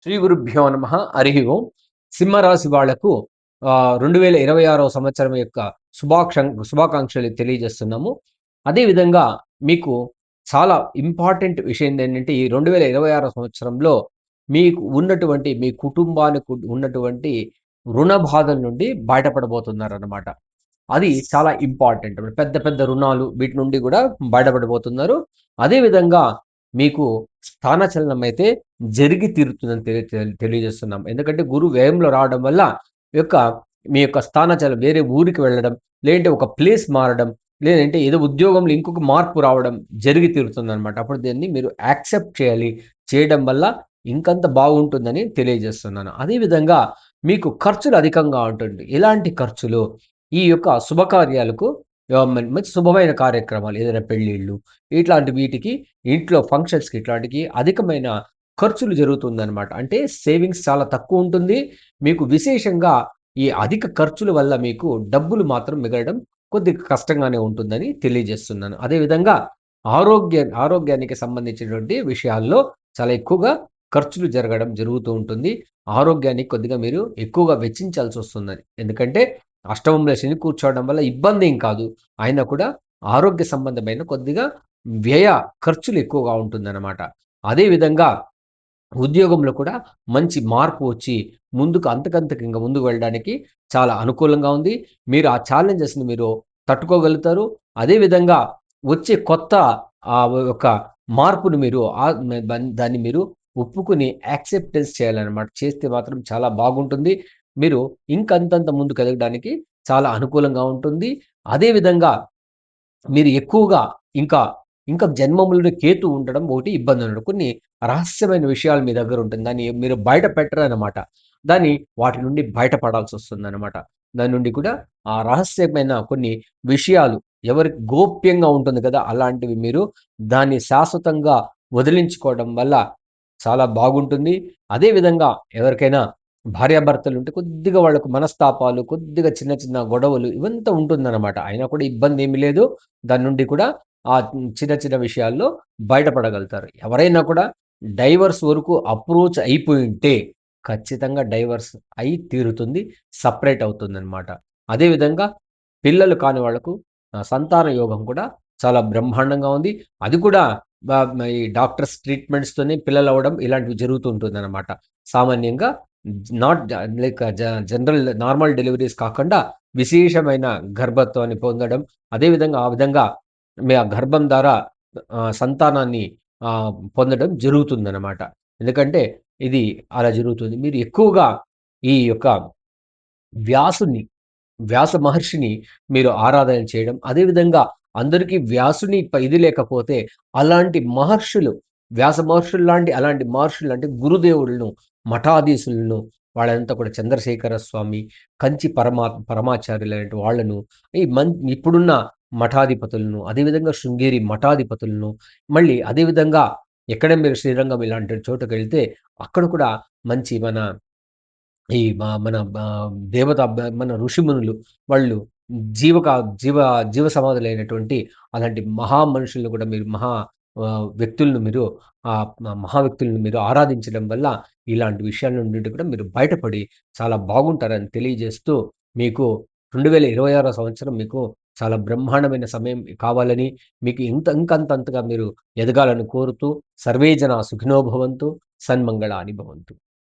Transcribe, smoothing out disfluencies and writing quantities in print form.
శ్రీ గురుభ్యో నమః. హరిః ఓం. సింహరాశి వాళ్లకు 2026వ సంవత్సరం యొక్క శుభాకాంక్షలు తెలియజేస్తున్నాము. అదే విధంగా మీకు చాలా ఇంపార్టెంట్ విషయం ఏంటంటే, ఈ 2026 సంవత్సరంలో మీకు ఉన్నటువంటి మీ కుటుంబానికి ఉన్నటువంటి రుణ బాధల నుండి బయటపడబోతున్నారన్నమాట. అది చాలా ఇంపార్టెంట్. పెద్ద పెద్ద రుణాలు వీటి నుండి గూడా బయటపడబోతున్నారు. అదే విధంగా మీకు స్థానచలనం అయితే జరిగి తీరుతుందని తెలియజేస్తున్నాం. ఎందుకంటే గురువు వ్యయంలో రావడం వల్ల యొక్క మీ యొక్క స్థానచలనం వేరే ఊరికి వెళ్ళడం, లేదంటే ఒక ప్లేస్ మారడం, లేదంటే ఏదో ఉద్యోగంలో ఇంకొక మార్పు రావడం జరిగి తీరుతుందనమాట. అప్పుడు దీన్ని మీరు యాక్సెప్ట్ చేయాలి. చేయడం వల్ల ఇంకంత బాగుంటుందని తెలియజేస్తున్నాను. అదే విధంగా మీకు ఖర్చులు అధికంగా ఉంటుంది. ఎలాంటి ఖర్చులు? ఈ యొక్క శుభకార్యాలకు మంచి శుభమైన కార్యక్రమాలు ఏదైనా పెళ్ళిళ్ళు ఇట్లాంటి వీటికి ఇంట్లో ఫంక్షన్స్‌కి ఇట్లాంటికి అధికమైన ఖర్చులు జరుగుతుందనమాట. అంటే సేవింగ్స్ చాలా తక్కువుంటుంది. మీకు విశేషంగా ఈ అధిక ఖర్చుల వల్ల మీకు డబ్బులు మాత్రం మిగలడం కొద్దిగా కష్టంగానే ఉంటుందని తెలియజేస్తున్నాను. అదే విధంగా ఆరోగ్యానికి సంబంధించినటువంటి విషయాల్లో చాలా ఎక్కువగా ఖర్చులు జరగడం జరుగుతూ ఉంటుంది. ఆరోగ్యానికి కొద్దిగా మీరు ఎక్కువగా వెచ్చించాల్సొస్తుందని. ఎందుకంటే అష్టమంలో శని కూర్చోవడం వల్ల ఇబ్బందేం కాదు. అయినా కూడా ఆరోగ్య సంబంధమైన కొద్దిగా వ్యయ ఖర్చులు ఎక్కువగా ఉంటుందన్నమాట. అదే విధంగా ఉద్యోగంలో కూడా మంచి మార్పు వచ్చి ముందుకు అంతకంతకు ఇంక ముందుకు వెళ్ళడానికి చాలా అనుకూలంగా ఉంది. మీరు ఆ ఛాలెంజెస్‌ని మీరు తట్టుకోగలుగుతారు. అదే విధంగా వచ్చే కొత్త ఒక మార్పుని మీరు దాన్ని మీరు ఒప్పుకొని యాక్సెప్టెన్స్ చేయాలనమాట. చేస్తే మాత్రం చాలా బాగుంటుంది. మీరు ఇంకంతంత ముందుకెదగడానికి చాలా అనుకూలంగా ఉంటుంది. అదే విధంగా మీరు ఎక్కువగా ఇంకా, ఇంకా జన్మములోని కేతు ఉండడం ఒకటి ఇబ్బందుండడం. కొన్ని రహస్యమైన విషయాలు మీ దగ్గరుంటుంది. దాన్ని మీరు బయట పెట్టరనమాట. వాటి నుండి బయటపడాల్సొస్తుందనమాట. దాని నుండి కూడా ఆ రహస్యమైన కొన్ని విషయాలు ఎవరికి గోప్యంగా ఉంటుంది కదా! అలాంటివి మీరు దాన్ని శాశ్వతంగా వదిలించుకోవడం వల్ల చాలా బాగుంటుంది. అదే విధంగా ఎవరికైనా భార్యాభర్తలుంటే కొద్దిగా వాళ్ళకు మనస్తాపాలు, కొద్దిగా చిన్న చిన్న గొడవలు ఇవంతా ఉంటుందనమాట. అయినా కూడా ఇబ్బందేమీ లేదు. దాని నుండి కూడా చిన్న చిన్న విషయాల్లో బయటపడగలుగుతారు. ఎవరైనా కూడా డైవర్స్ వరకు అప్రోచ్ అయిపోయుంటే ఖచ్చితంగా డైవర్స్ అయి తీరుతుంది. సెపరేట్ అవుతుందనమాట. అదే విధంగా పిల్లలు కాని వాళ్ళకు సంతాన యోగం కూడా చాలా బ్రహ్మాండంగా ఉంది. అది కూడా ఈ డాక్టర్స్ ట్రీట్మెంట్స్‌తోనే పిల్లలవ్వడం ఇలాంటివి జరుగుతూ ఉంటుందనమాట. సామాన్యంగా నాట్ జ లైక్ జ జనరల్ నార్మల్ డెలివరీస్ కాకుండా విశేషమైన గర్భత్వాన్ని పొందడం, అదే విధంగా ఆ విధంగా మీ ఆ గర్భం ద్వారా సంతానాన్ని పొందడం జరుగుతుందనమాట. ఎందుకంటే ఇది అలా జరుగుతుంది. మీరు ఎక్కువగా ఈ యొక్క వ్యాసుని వ్యాస మహర్షిని మీరు ఆరాధన చేయడం. అదే విధంగా అందరికీ వ్యాసుని ఇది లేకపోతే అలాంటి మహర్షులు, వ్యాస మహర్షుల్లాంటి అలాంటి మహర్షులు అంటే గురుదేవులను, మఠాధీశులను వాళ్ళంతా కూడా చంద్రశేఖర స్వామి, కంచి పరమాచార్యులైనటు వాళ్ళను, ఇప్పుడున్న మఠాధిపతులను, అదే విధంగా శృంగేరి మఠాధిపతులను, మళ్ళీ అదే విధంగా ఎక్కడ మీరు శ్రీరంగం ఇలాంటి చోటుకెళ్తే అక్కడ కూడా మంచి ఈ మన మన ఋషిమునులు వాళ్ళు జీవక జీవ జీవ సమాధులైనటువంటి అలాంటి మహా మనుషులను కూడా మీరు వ్యక్తులను మీరు మహా వ్యక్తులను మీరు ఆరాధించడం వల్ల ఇలాంటి విషయాల నుండి కూడా మీరు బయటపడి చాలా బాగుంటారని తెలియజేస్తూ మీకు 2026 సంవత్సరం మీకు చాలా బ్రహ్మాండమైన సమయం కావాలని, మీకు ఇంకంతగా మీరు ఎదగాలని కోరుతూ సర్వే జన సుఖినో భవంతు, సన్మంగళాని భవంతు.